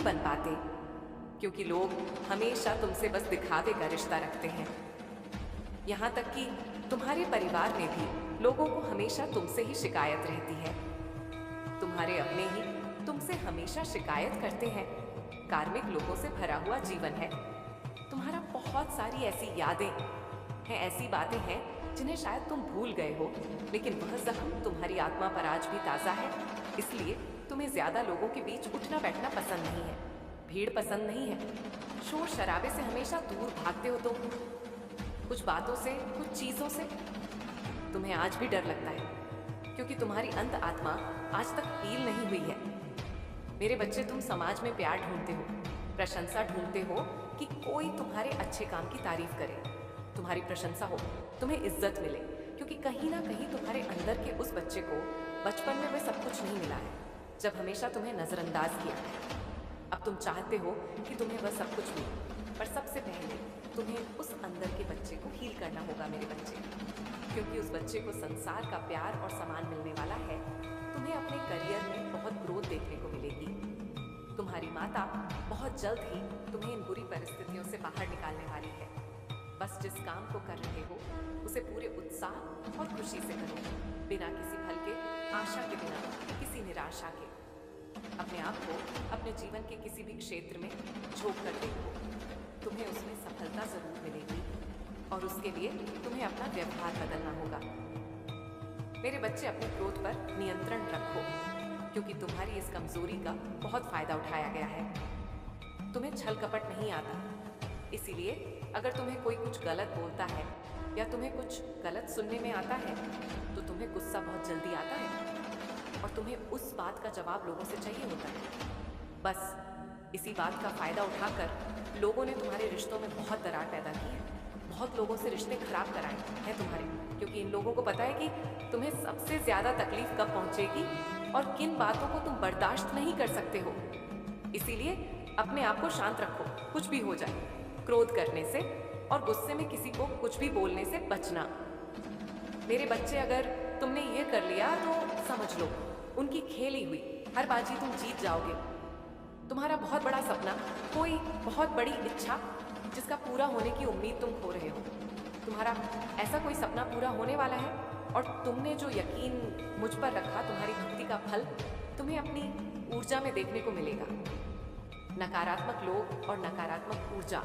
नहीं बन पाते, क्योंकि लोग हमेशा तुमसे बस दिखावे का रिश्ता रखते हैं। यहाँ तक कि तुम्हारे परिवार में भी लोगों को हमेशा तुमसे ही शिकायत रहती है। तुम्हारे अपने ही तुमसे हमेशा शिकायत करते हैं। कार्मिक लोगों से भरा हुआ जीवन है। तुम्हारा बहुत सारी ऐसी यादें हैं, ऐसी बातें हैं जिन्हें शायद तुम भूल गए हो, लेकिन वह जख्म तुम्हारी आत्मा पर आज भी ताज़ा है। इसलिए तुम्हें ज्यादा लोगों के बीच उठना बैठना पसंद नहीं है, भीड़ पसंद नहीं है, शोर शराबे से हमेशा दूर भागते हो तुम। कुछ बातों से, कुछ चीजों से तुम्हें आज भी डर लगता है, क्योंकि तुम्हारी अंत आत्मा आज तक हील नहीं हुई है। मेरे बच्चे, तुम समाज में प्यार ढूंढते हो, प्रशंसा ढूंढते हो कि कोई तुम्हारे अच्छे काम की तारीफ करे, तुम्हारी प्रशंसा हो, तुम्हें इज्जत मिले, क्योंकि कहीं ना कहीं तुम्हारे अंदर के उस बच्चे को बचपन में वह सब कुछ नहीं मिला है, जब हमेशा तुम्हें नजरअंदाज किया है। अब तुम चाहते हो कि तुम्हें वह सब कुछ मिले, पर सबसे पहले तुम्हें उस अंदर के बच्चे को हील करना होगा मेरे बच्चे, क्योंकि उस बच्चे को संसार का प्यार और सम्मान मिलने वाला है। तुम्हें अपने करियर में बहुत ग्रोथ देखने को मिलेगी। तुम्हारी माता बहुत जल्द ही तुम्हें इन बुरी परिस्थितियों से बाहर निकालने वाली है। बस जिस काम को कर रहे हो उसे पूरे उत्साह और खुशी से करो, बिना किसी फल के, आशा के बिना, किसी निराशा के। अपने आप को अपने जीवन के किसी भी क्षेत्र में झोंक कर देखो, तुम्हें उसमें सफलता जरूर मिलेगी, और उसके लिए तुम्हें अपना व्यवहार बदलना होगा। मेरे बच्चे, अपने क्रोध पर नियंत्रण रखो, क्योंकि तुम्हारी इस कमजोरी का बहुत फायदा उठाया गया है। तुम्हें छल कपट नहीं आता, इसीलिए अगर तुम्हें कोई कुछ गलत बोलता है या तुम्हें कुछ गलत सुनने में आता है तो तुम्हें गुस्सा बहुत जल्दी आता है, और तुम्हें उस बात का जवाब लोगों से चाहिए होता है। बस इसी बात का फायदा उठाकर लोगों ने तुम्हारे रिश्तों में बहुत दरार पैदा की है। बहुत लोगों से रिश्ते खराब कराए हैं तुम्हारे, क्योंकि इन लोगों को पता है कि तुम्हें सबसे ज्यादा तकलीफ कब पहुंचेगी और किन बातों को तुम बर्दाश्त नहीं कर सकते हो। इसीलिए अपने आप को शांत रखो, कुछ भी हो जाए। क्रोध करने से और गुस्से में किसी को कुछ भी बोलने से बचना। मेरे बच्चे, अगर तुमने ये कर लिया तो समझ लो उनकी खेली हुई हर बाजी तुम जीत जाओगे। तुम्हारा बहुत बड़ा सपना, कोई बहुत बड़ी इच्छा जिसका पूरा होने की उम्मीद तुम खो रहे हो, तुम्हारा ऐसा कोई सपना पूरा होने वाला है, और तुमने जो यकीन मुझ पर रखा, तुम्हारी भक्ति का फल तुम्हें अपनी ऊर्जा में देखने को मिलेगा। नकारात्मक लोग और नकारात्मक ऊर्जा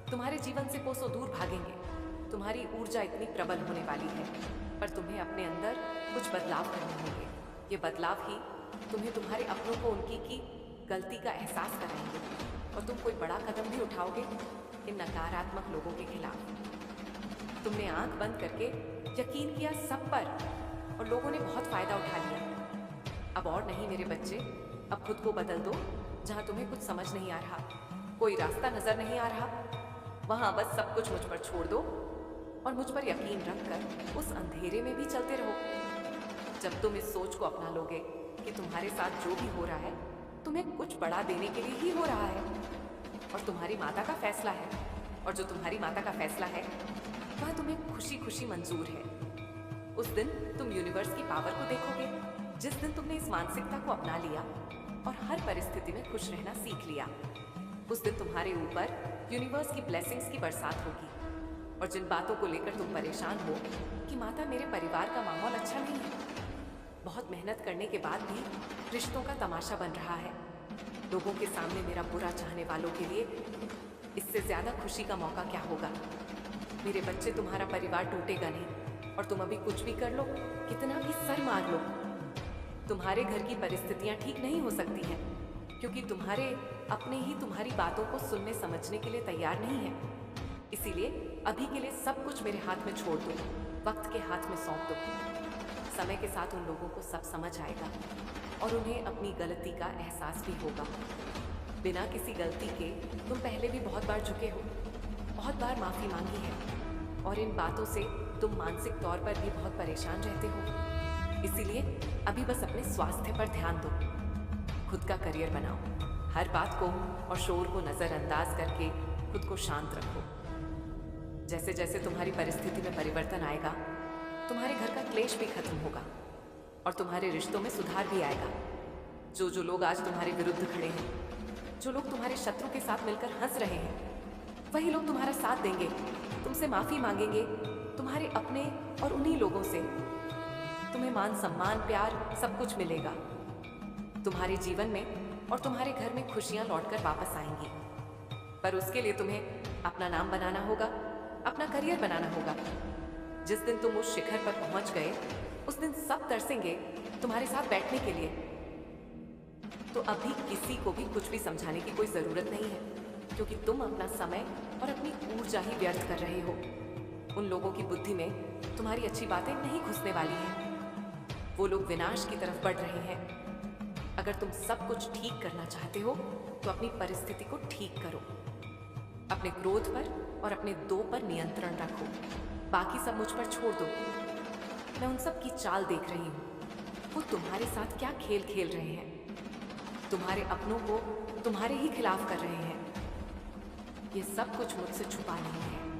तुम्हारे जीवन से कोसों दूर भागेंगे। तुम्हारी ऊर्जा इतनी प्रबल होने वाली है, पर तुम्हें अपने अंदर कुछ बदलाव करने होंगे। ये बदलाव ही तुम्हें तुम्हारे अपनों को उनकी की गलती का एहसास कराएंगे, और तुम कोई बड़ा कदम भी उठाओगे इन नकारात्मक लोगों के खिलाफ। तुमने आंख बंद करके यकीन किया सब पर, और लोगों ने बहुत फायदा उठा लिया। अब और नहीं मेरे बच्चे, अब खुद को बदल दो। जहां तुम्हें कुछ समझ नहीं आ रहा, कोई रास्ता नजर नहीं आ रहा, वहां बस सब कुछ मुझ पर छोड़ दो और मुझ पर यकीन रखकर उस अंधेरे में भी चलते रहो। जब तुम इस सोच को अपना लोगे कि तुम्हारे साथ जो भी हो रहा है तुम्हें कुछ बड़ा देने के लिए ही हो रहा है, और तुम्हारी माता का फैसला है, और जो तुम्हारी माता का फैसला है वह तुम्हें खुशी खुशी मंजूर है, उस दिन तुम यूनिवर्स की पावर को देखोगे। जिस दिन तुमने इस मानसिकता को अपना लिया और हर परिस्थिति में खुश रहना सीख लिया, उस दिन तुम्हारे ऊपर यूनिवर्स की ब्लेसिंग्स की बरसात होगी। और जिन बातों को लेकर तुम परेशान हो कि माता, मेरे परिवार का माहौल अच्छा नहीं है, बहुत मेहनत करने के बाद भी रिश्तों का तमाशा बन रहा है, लोगों के सामने मेरा बुरा चाहने वालों के लिए इससे ज्यादा खुशी का मौका क्या होगा। मेरे बच्चे, तुम्हारा परिवार टूटेगा नहीं, और तुम अभी कुछ भी कर लो, कितना भी सर मार लो, तुम्हारे घर की परिस्थितियां ठीक नहीं हो सकती हैं, क्योंकि तुम्हारे अपने ही तुम्हारी बातों को सुनने समझने के लिए तैयार नहीं है। इसीलिए अभी के लिए सब कुछ मेरे हाथ में छोड़ दो, वक्त के हाथ में सौंप दो। समय के साथ उन लोगों को सब समझ आएगा और उन्हें अपनी गलती का एहसास भी होगा। बिना किसी गलती के तुम पहले भी बहुत बार झुके हो, बहुत बार माफी मांगी है, और इन बातों से तुम मानसिक तौर पर भी बहुत परेशान रहते हो। इसीलिए अभी बस अपने स्वास्थ्य पर ध्यान दो, खुद का करियर बनाओ, हर बात को और शोर को नजरअंदाज करके खुद को शांत रखो। जैसे जैसे तुम्हारी परिस्थिति में परिवर्तन आएगा, तुम्हारे घर का क्लेश भी खत्म होगा और तुम्हारे रिश्तों में सुधार भी आएगा। जो जो लोग आज तुम्हारे विरुद्ध खड़े हैं, जो लोग तुम्हारे शत्रु के साथ मिलकर हंस रहे हैं, वही लोग तुम्हारा साथ देंगे, तुमसे माफी मांगेंगे, तुम्हारे अपने और उन्हीं लोगों से। तुम्हें मान सम्मान प्यार सब कुछ मिलेगा। तुम्हारे जीवन में और तुम्हारे घर में खुशियां लौटकर वापस आएंगी। पर उसके लिए तुम्हें अपना नाम बनाना होगा, अपना करियर बनाना होगा। जिस दिन तुम उस शिखर पर पहुंच गए, उस दिन सब तरसेंगे तुम्हारे साथ बैठने के लिए। तो अभी किसी को भी कुछ भी समझाने की कोई जरूरत नहीं है, क्योंकि तुम अपना समय और अपनी ऊर्जा ही व्यर्थ कर रहे हो। उन लोगों की बुद्धि में तुम्हारी अच्छी बातें नहीं घुसने वाली हैं। वो लोग विनाश की तरफ बढ़ रहे हैं। अगर तुम सब कुछ ठीक करना चाहते हो तो अपनी परिस्थिति को ठीक करो। अपने क्रोध पर और अपने दो पर नियंत्रण रखो। बाकी सब मुझ पर छोड़ दो। मैं उन सब की चाल देख रही हूँ। वो तुम्हारे साथ क्या खेल खेल रहे हैं। तुम्हारे अपनों को तुम्हारे ही खिलाफ कर रहे हैं। ये सब कुछ मुझसे छुपा नहीं है।